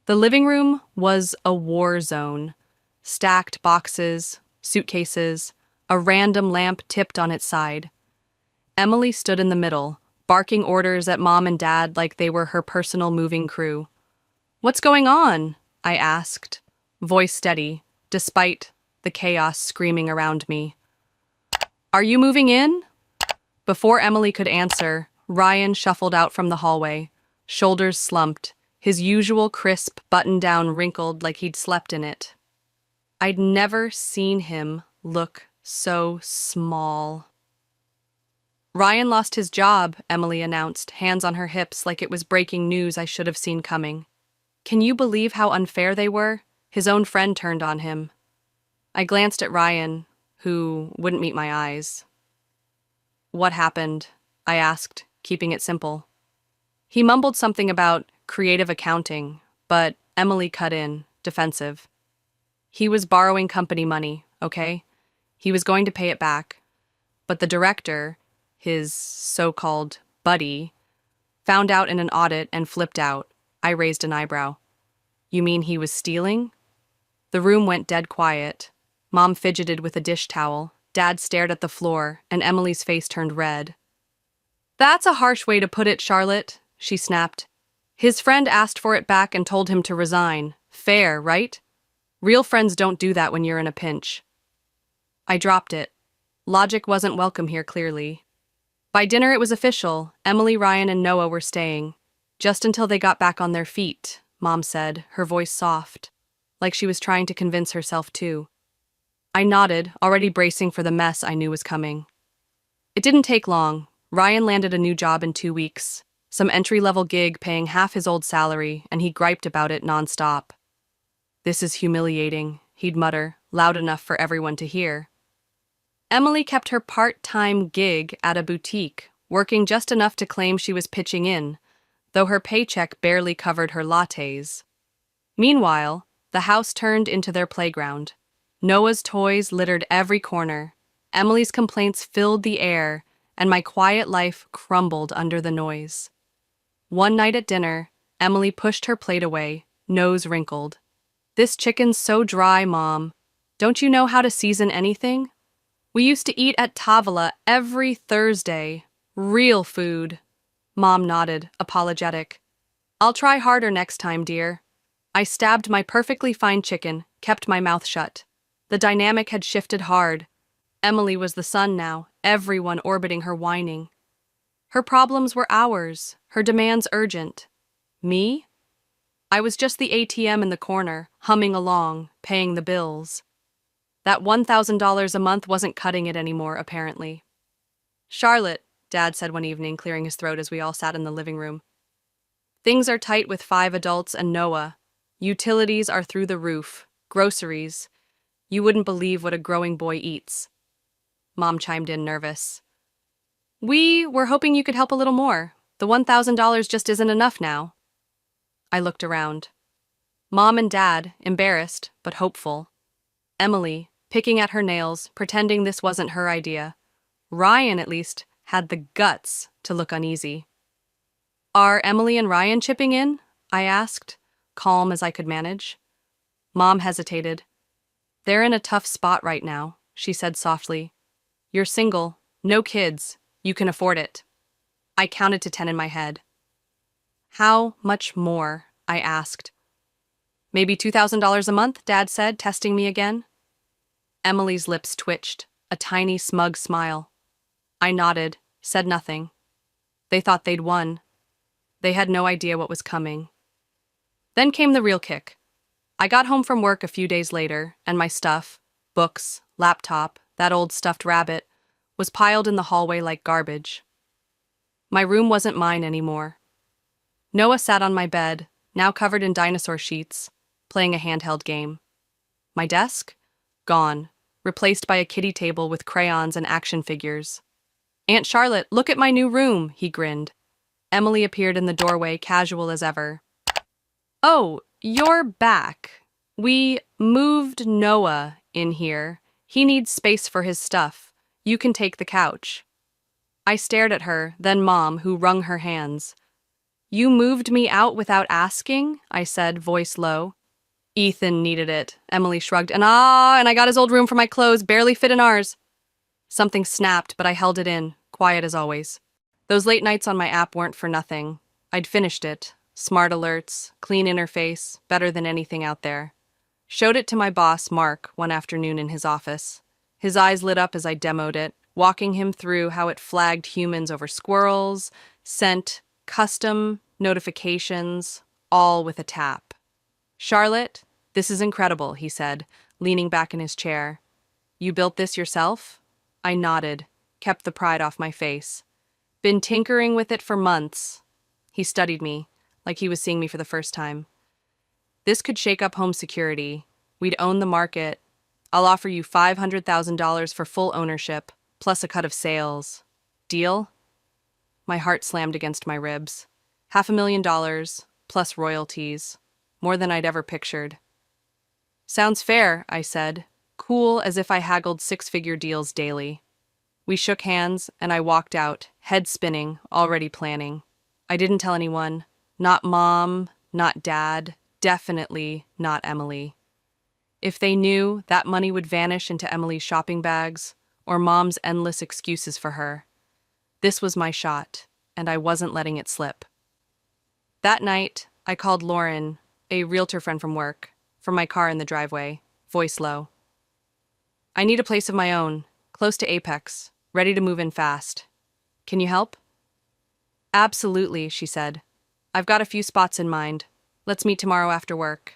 The living room was a war zone. Stacked boxes, suitcases, a random lamp tipped on its side. Emily stood in the middle, barking orders at Mom and Dad like they were her personal moving crew. "What's going on?" I asked, voice steady, despite the chaos screaming around me. "Are you moving in?" Before Emily could answer, Ryan shuffled out from the hallway, shoulders slumped, his usual crisp button-down wrinkled like he'd slept in it. I'd never seen him look so small. "Ryan lost his job," Emily announced, hands on her hips like it was breaking news I should have seen coming. "Can you believe how unfair they were?" His own friend turned on him. I glanced at Ryan, who wouldn't meet my eyes. "What happened?" I asked, keeping it simple. He mumbled something about creative accounting, but Emily cut in, defensive. "He was borrowing company money, okay? He was going to pay it back. But the director, his so-called buddy, found out in an audit and flipped out." I raised an eyebrow. "You mean he was stealing?" The room went dead quiet. Mom fidgeted with a dish towel, Dad stared at the floor, and Emily's face turned red. "That's a harsh way to put it, Charlotte," she snapped. "His friend asked for it back and told him to resign. Fair, right? Real friends don't do that when you're in a pinch." I dropped it. Logic wasn't welcome here, clearly. By dinner it was official. Emily, Ryan, and Noah were staying. Just until they got back on their feet, Mom said, her voice soft, like she was trying to convince herself too. I nodded, already bracing for the mess I knew was coming. It didn't take long. Ryan landed a new job in 2 weeks, some entry-level gig paying half his old salary, and he griped about it nonstop. "This is humiliating," he'd mutter, loud enough for everyone to hear. Emily kept her part-time gig at a boutique, working just enough to claim she was pitching in, though her paycheck barely covered her lattes. Meanwhile, the house turned into their playground. Noah's toys littered every corner, Emily's complaints filled the air, and my quiet life crumbled under the noise. One night at dinner, Emily pushed her plate away, nose wrinkled. "This chicken's so dry, Mom. Don't you know how to season anything? We used to eat at Tavola every Thursday. Real food." Mom nodded, apologetic. "I'll try harder next time, dear." I stabbed my perfectly fine chicken, kept my mouth shut. The dynamic had shifted hard. Emily was the sun now, everyone orbiting her whining. Her problems were ours, her demands urgent. Me? I was just the ATM in the corner, humming along, paying the bills. That $1,000 a month wasn't cutting it anymore, apparently. "Charlotte," Dad said one evening, clearing his throat as we all sat in the living room. "Things are tight with 5 adults and Noah. Utilities are through the roof. Groceries. You wouldn't believe what a growing boy eats." Mom chimed in, nervous. "We were hoping you could help a little more. The $1,000 just isn't enough now." I looked around. Mom and Dad, embarrassed but hopeful. Emily, picking at her nails, pretending this wasn't her idea. Ryan, at least, had the guts to look uneasy. "Are Emily and Ryan chipping in?" I asked, calm as I could manage. Mom hesitated. "They're in a tough spot right now," she said softly. "You're single, no kids, you can afford it." I counted to 10 in my head. "How much more?" I asked. "Maybe $2,000 a month," Dad said, testing me again. Emily's lips twitched, a tiny smug smile. I nodded, said nothing. They thought they'd won. They had no idea what was coming. Then came the real kick. I got home from work a few days later, and my stuff, books, laptop, that old stuffed rabbit, was piled in the hallway like garbage. My room wasn't mine anymore. Noah sat on my bed, now covered in dinosaur sheets, playing a handheld game. My desk? Gone, replaced by a kiddie table with crayons and action figures. Aunt Charlotte, look at my new room, he grinned. Emily appeared in the doorway, casual as ever. Oh, you're back. We moved Noah in here. He needs space for his stuff. You can take the couch. I stared at her, then Mom, who wrung her hands. You moved me out without asking? I said, voice low. Ethan needed it, Emily shrugged. And I got his old room for my clothes, barely fit in ours. Something snapped, but I held it in, quiet as always. Those late nights on my app weren't for nothing. I'd finished it. Smart alerts, clean interface, better than anything out there. Showed it to my boss, Mark, one afternoon in his office. His eyes lit up as I demoed it, walking him through how it flagged humans over squirrels, sent custom notifications, all with a tap. Charlotte, this is incredible, he said, leaning back in his chair. You built this yourself? I nodded, kept the pride off my face. Been tinkering with it for months. He studied me, like he was seeing me for the first time. This could shake up home security. We'd own the market. I'll offer you $500,000 for full ownership, plus a cut of sales. Deal? My heart slammed against my ribs. $500,000, plus royalties. More than I'd ever pictured. Sounds fair, I said, cool as if I haggled six-figure deals daily. We shook hands, and I walked out, head spinning, already planning. I didn't tell anyone. Not Mom, not Dad, definitely not Emily. If they knew, that money would vanish into Emily's shopping bags, or Mom's endless excuses for her. This was my shot, and I wasn't letting it slip. That night, I called Lauren, a realtor friend from work, from my car in the driveway, voice low. I need a place of my own, close to Apex, ready to move in fast. Can you help? Absolutely, she said. I've got a few spots in mind. Let's meet tomorrow after work.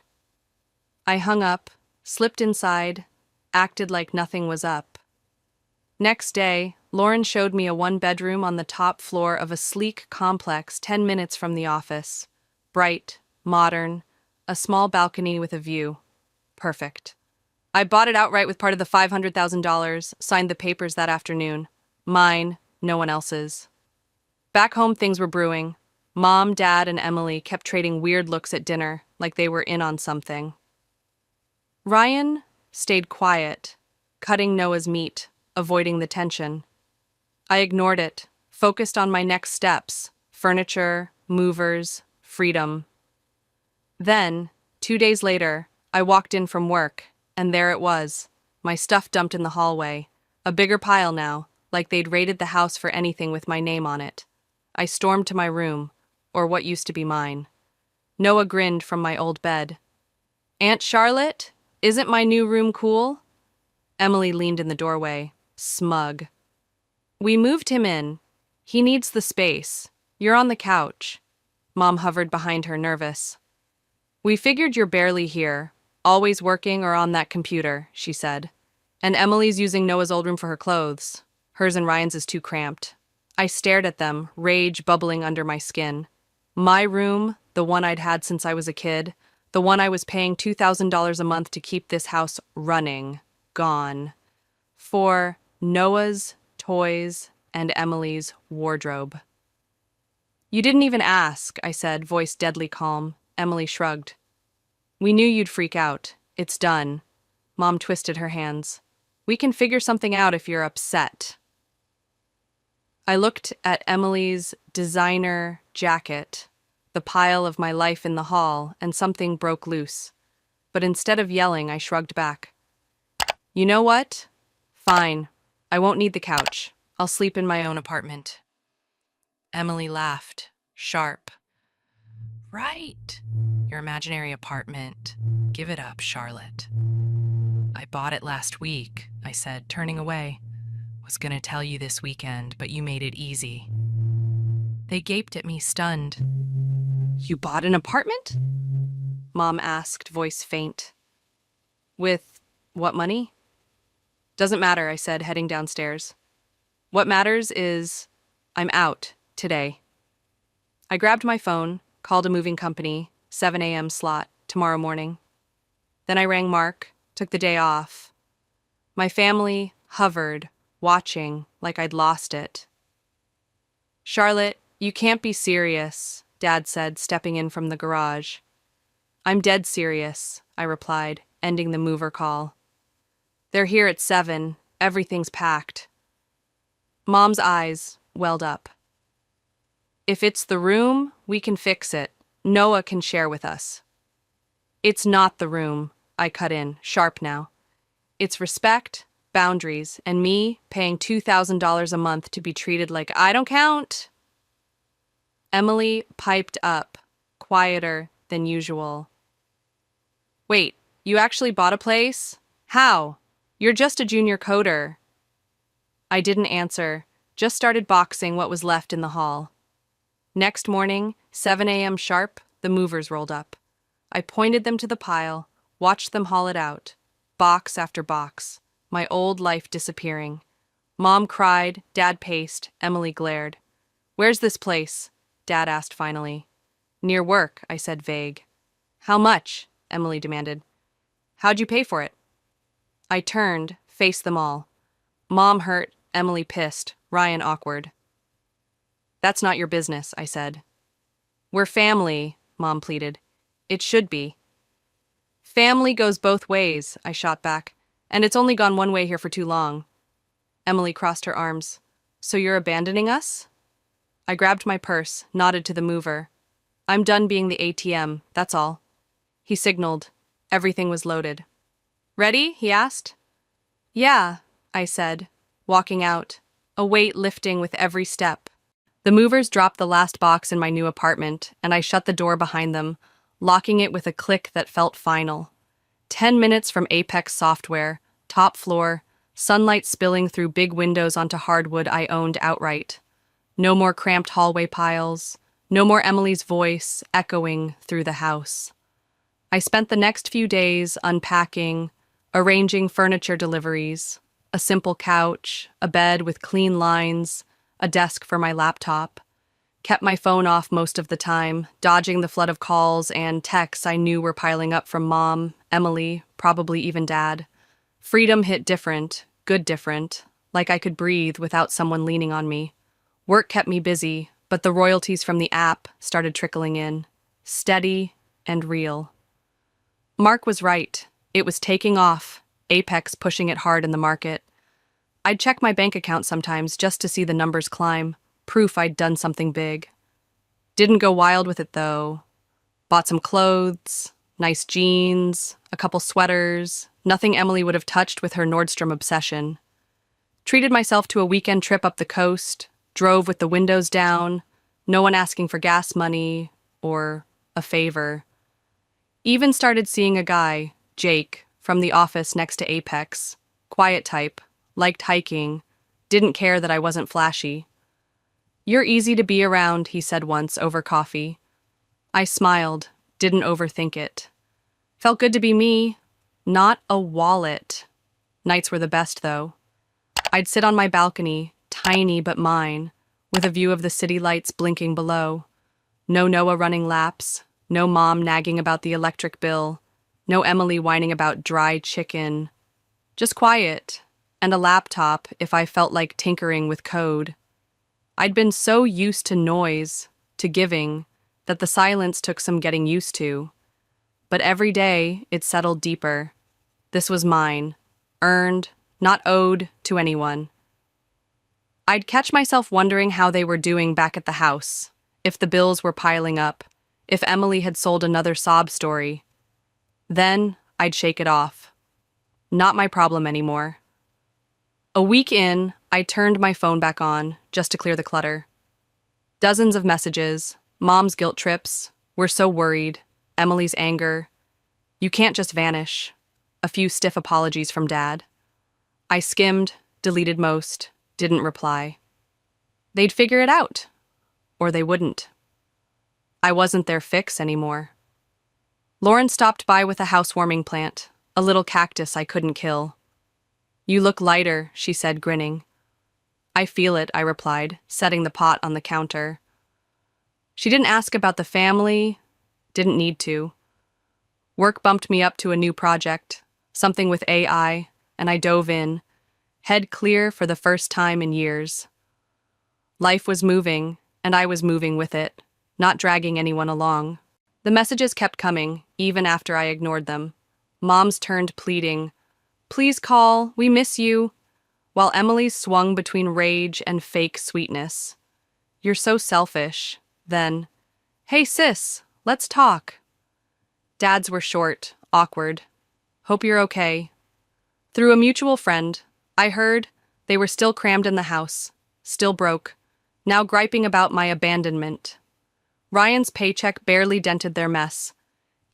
I hung up, slipped inside, acted like nothing was up. Next day, Lauren showed me a one-bedroom on the top floor of a sleek complex 10 minutes from the office. Bright, modern, a small balcony with a view. Perfect. I bought it outright with part of the $500,000, signed the papers that afternoon. Mine, no one else's. Back home, things were brewing. Mom, Dad, and Emily kept trading weird looks at dinner, like they were in on something. Ryan stayed quiet, cutting Noah's meat, avoiding the tension. I ignored it, focused on my next steps, furniture, movers, freedom. Then, 2 days later, I walked in from work, and there it was, my stuff dumped in the hallway, a bigger pile now, like they'd raided the house for anything with my name on it. I stormed to my room, or what used to be mine. Noah grinned from my old bed. Aunt Charlotte, isn't my new room cool? Emily leaned in the doorway, smug. We moved him in. He needs the space. You're on the couch. Mom hovered behind her, nervous. We figured you're barely here, always working or on that computer, she said. And Emily's using Noah's old room for her clothes. Hers and Ryan's is too cramped. I stared at them, rage bubbling under my skin. My room, the one I'd had since I was a kid, the one I was paying $2,000 a month to keep this house running, gone. For Noah's toys and Emily's wardrobe. You didn't even ask, I said, voice deadly calm. Emily shrugged. We knew you'd freak out. It's done. Mom twisted her hands. We can figure something out if you're upset. I looked at Emily's designer jacket, the pile of my life in the hall, and something broke loose. But instead of yelling, I shrugged back. You know what? Fine. I won't need the couch. I'll sleep in my own apartment. Emily laughed, sharp. Right. Your imaginary apartment. Give it up, Charlotte. I bought it last week, I said, turning away. Was gonna tell you this weekend, but you made it easy. They gaped at me, stunned. You bought an apartment? Mom asked, voice faint. With what money? Doesn't matter, I said, heading downstairs. What matters is I'm out today. I grabbed my phone, called a moving company, 7 a.m. slot, tomorrow morning. Then I rang Mark, Took the day off. My family hovered, watching like I'd lost it. Charlotte, you can't be serious, Dad said, stepping in from the garage. I'm dead serious, I replied, ending the mover call. They're here at 7. Everything's packed. Mom's eyes welled up. If it's the room, we can fix it. Noah can share with us. It's not the room, I cut in, sharp now. It's respect, boundaries, and me paying $2,000 a month to be treated like I don't count. Emily piped up, quieter than usual. Wait, you actually bought a place? How? You're just a junior coder. I didn't answer, just started boxing what was left in the hall. Next morning, 7 a.m. sharp, the movers rolled up. I pointed them to the pile, watched them haul it out, box after box, my old life disappearing. Mom cried, Dad paced, Emily glared. Where's this place? Dad asked finally. Near work, I said vague. How much? Emily demanded. How'd you pay for it? I turned, faced them all. Mom hurt, Emily pissed, Ryan awkward. That's not your business, I said. We're family, Mom pleaded. It should be. Family goes both ways, I shot back, and it's only gone one way here for too long. Emily crossed her arms. So you're abandoning us? I grabbed my purse, nodded to the mover. I'm done being the ATM, that's all. He signaled. Everything was loaded. Ready? He asked. Yeah, I said, walking out, a weight lifting with every step. The movers dropped the last box in my new apartment, and I shut the door behind them, locking it with a click that felt final. 10 minutes from Apex Software, top floor, sunlight spilling through big windows onto hardwood I owned outright. No more cramped hallway piles, no more Emily's voice echoing through the house. I spent the next few days unpacking, arranging furniture deliveries, a simple couch, a bed with clean lines, a desk for my laptop. Kept my phone off most of the time, dodging the flood of calls and texts I knew were piling up from Mom, Emily, probably even Dad. Freedom hit different, good different, like I could breathe without someone leaning on me. Work kept me busy, but the royalties from the app started trickling in, steady and real. Mark was right. It was taking off, Apex pushing it hard in the market. I'd check my bank account sometimes just to see the numbers climb, proof I'd done something big. Didn't go wild with it, though. Bought some clothes, nice jeans, a couple sweaters, nothing Emily would have touched with her Nordstrom obsession. Treated myself to a weekend trip up the coast, drove with the windows down, no one asking for gas money or a favor. Even started seeing a guy, Jake, from the office next to Apex, quiet type, liked hiking, didn't care that I wasn't flashy. You're easy to be around, he said once over coffee. I smiled, didn't overthink it. Felt good to be me, not a wallet. Nights were the best, though. I'd sit on my balcony, tiny but mine, with a view of the city lights blinking below. No Noah running laps, no Mom nagging about the electric bill, no Emily whining about dry chicken. Just quiet, and a laptop if I felt like tinkering with code. I'd been so used to noise, to giving, that the silence took some getting used to. But every day, it settled deeper. This was mine, earned, not owed to anyone. I'd catch myself wondering how they were doing back at the house, if the bills were piling up, if Emily had sold another sob story. Then, I'd shake it off. Not my problem anymore. A week in, I turned my phone back on, just to clear the clutter. Dozens of messages, Mom's guilt trips, we're so worried, Emily's anger. You can't just vanish. A few stiff apologies from Dad. I skimmed, deleted most, didn't reply. They'd figure it out. Or they wouldn't. I wasn't their fix anymore. Lauren stopped by with a housewarming plant, a little cactus I couldn't kill. You look lighter, she said, grinning. I feel it, I replied, setting the pot on the counter. She didn't ask about the family, didn't need to. Work bumped me up to a new project, something with AI, and I dove in, head clear for the first time in years. Life was moving, and I was moving with it, not dragging anyone along. The messages kept coming, even after I ignored them. Moms turned pleading, "Please call, we miss you," while Emily swung between rage and fake sweetness. "You're so selfish." Then, "Hey sis, let's talk." Dads were short, awkward. "Hope you're okay." Through a mutual friend, I heard they were still crammed in the house, still broke, now griping about my abandonment. Ryan's paycheck barely dented their mess.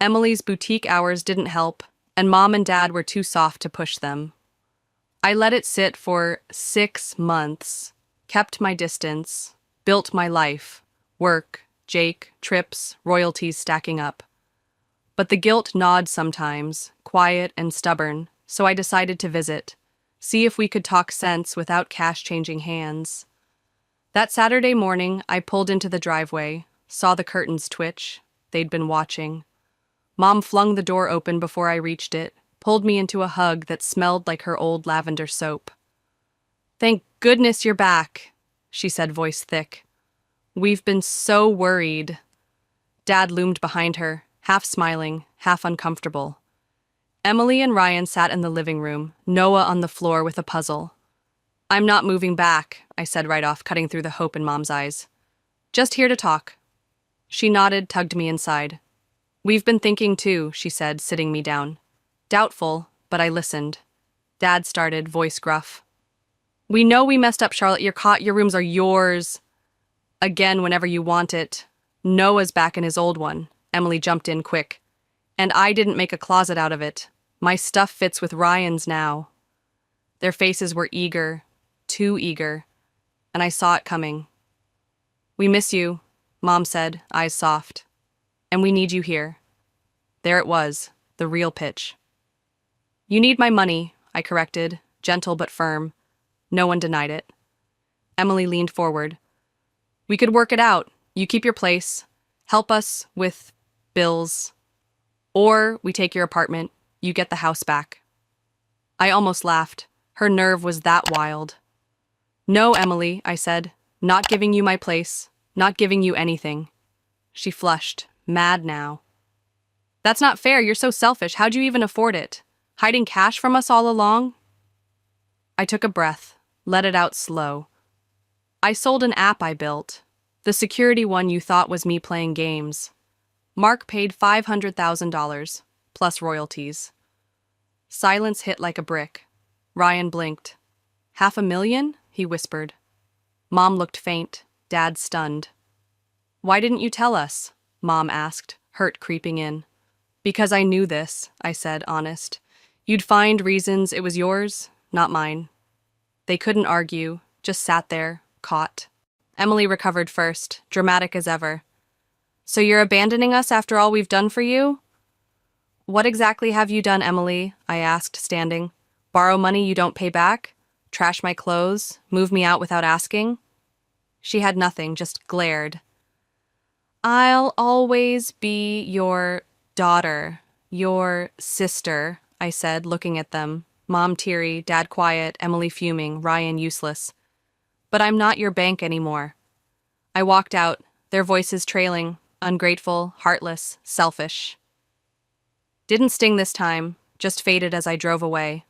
Emily's boutique hours didn't help, and Mom and Dad were too soft to push them. I let it sit for 6 months, kept my distance, built my life, work, Jake, trips, royalties stacking up. But the guilt gnawed sometimes, quiet and stubborn, so I decided to visit, see if we could talk sense without cash changing hands. That Saturday morning, I pulled into the driveway, saw the curtains twitch. They'd been watching. Mom flung the door open before I reached it, pulled me into a hug that smelled like her old lavender soap. "Thank goodness you're back," she said, voice thick. "We've been so worried." Dad loomed behind her, half smiling, half uncomfortable. Emily and Ryan sat in the living room, Noah on the floor with a puzzle. "I'm not moving back," I said right off, cutting through the hope in Mom's eyes. "Just here to talk." She nodded, tugged me inside. "We've been thinking too," she said, sitting me down. Doubtful, but I listened. Dad started, voice gruff. "We know we messed up, Charlotte. Your cot, your rooms are yours. Again, whenever you want it. Noah's back in his old one." Emily jumped in quick. "And I didn't make a closet out of it. My stuff fits with Ryan's now." Their faces were eager, too eager, and I saw it coming. "We miss you," Mom said, eyes soft. "And we need you here." There it was, the real pitch. "You need my money," I corrected, gentle but firm. No one denied it. Emily leaned forward. "We could work it out. You keep your place. Help us with bills. Or we take your apartment. You get the house back." I almost laughed. Her nerve was that wild. "No, Emily," I said. "Not giving you my place. Not giving you anything." She flushed, mad now. "That's not fair. You're so selfish. How'd you even afford it? Hiding cash from us all along?" I took a breath, let it out slow. "I sold an app I built. The security one you thought was me playing games. Mark paid $500,000, plus royalties." Silence hit like a brick. Ryan blinked. "500,000? He whispered. Mom looked faint, Dad stunned. "Why didn't you tell us?" Mom asked, hurt creeping in. "Because I knew this," I said, honest. "You'd find reasons it was yours, not mine." They couldn't argue, just sat there, caught. Emily recovered first, dramatic as ever. "So you're abandoning us after all we've done for you?" "What exactly have you done, Emily?" I asked, standing. "Borrow money you don't pay back? Trash my clothes? Move me out without asking?" She had nothing, just glared. "I'll always be your daughter, your sister," I said, looking at them. Mom teary, Dad quiet, Emily fuming, Ryan useless. "But I'm not your bank anymore." I walked out, their voices trailing, ungrateful, heartless, selfish. Didn't sting this time, just faded as I drove away.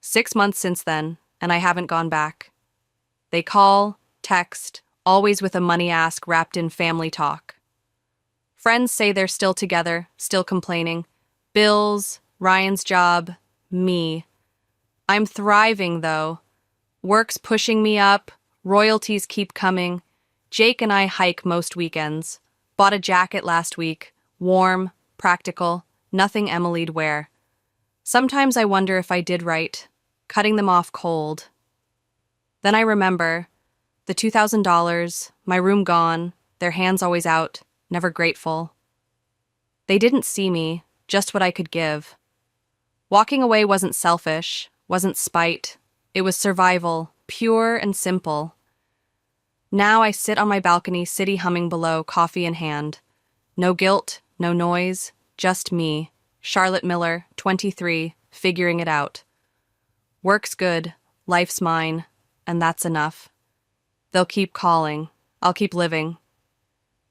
6 months since then, and I haven't gone back. They call, text, always with a money ask wrapped in family talk. Friends say they're still together, still complaining. Bills, Ryan's job, me. I'm thriving, though. Work's pushing me up, royalties keep coming. Jake and I hike most weekends. Bought a jacket last week, warm, practical, nothing Emily'd wear. Sometimes I wonder if I did right, cutting them off cold. Then I remember the $2,000, my room gone, their hands always out, never grateful. They didn't see me, just what I could give. Walking away wasn't selfish, wasn't spite. It was survival, pure and simple. Now I sit on my balcony, city humming below, coffee in hand. No guilt, no noise, just me. Charlotte Miller, 23, figuring it out. Work's good, life's mine, and that's enough. They'll keep calling. I'll keep living.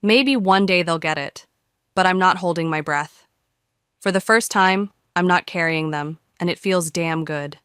Maybe one day they'll get it, but I'm not holding my breath. For the first time, I'm not carrying them, and it feels damn good.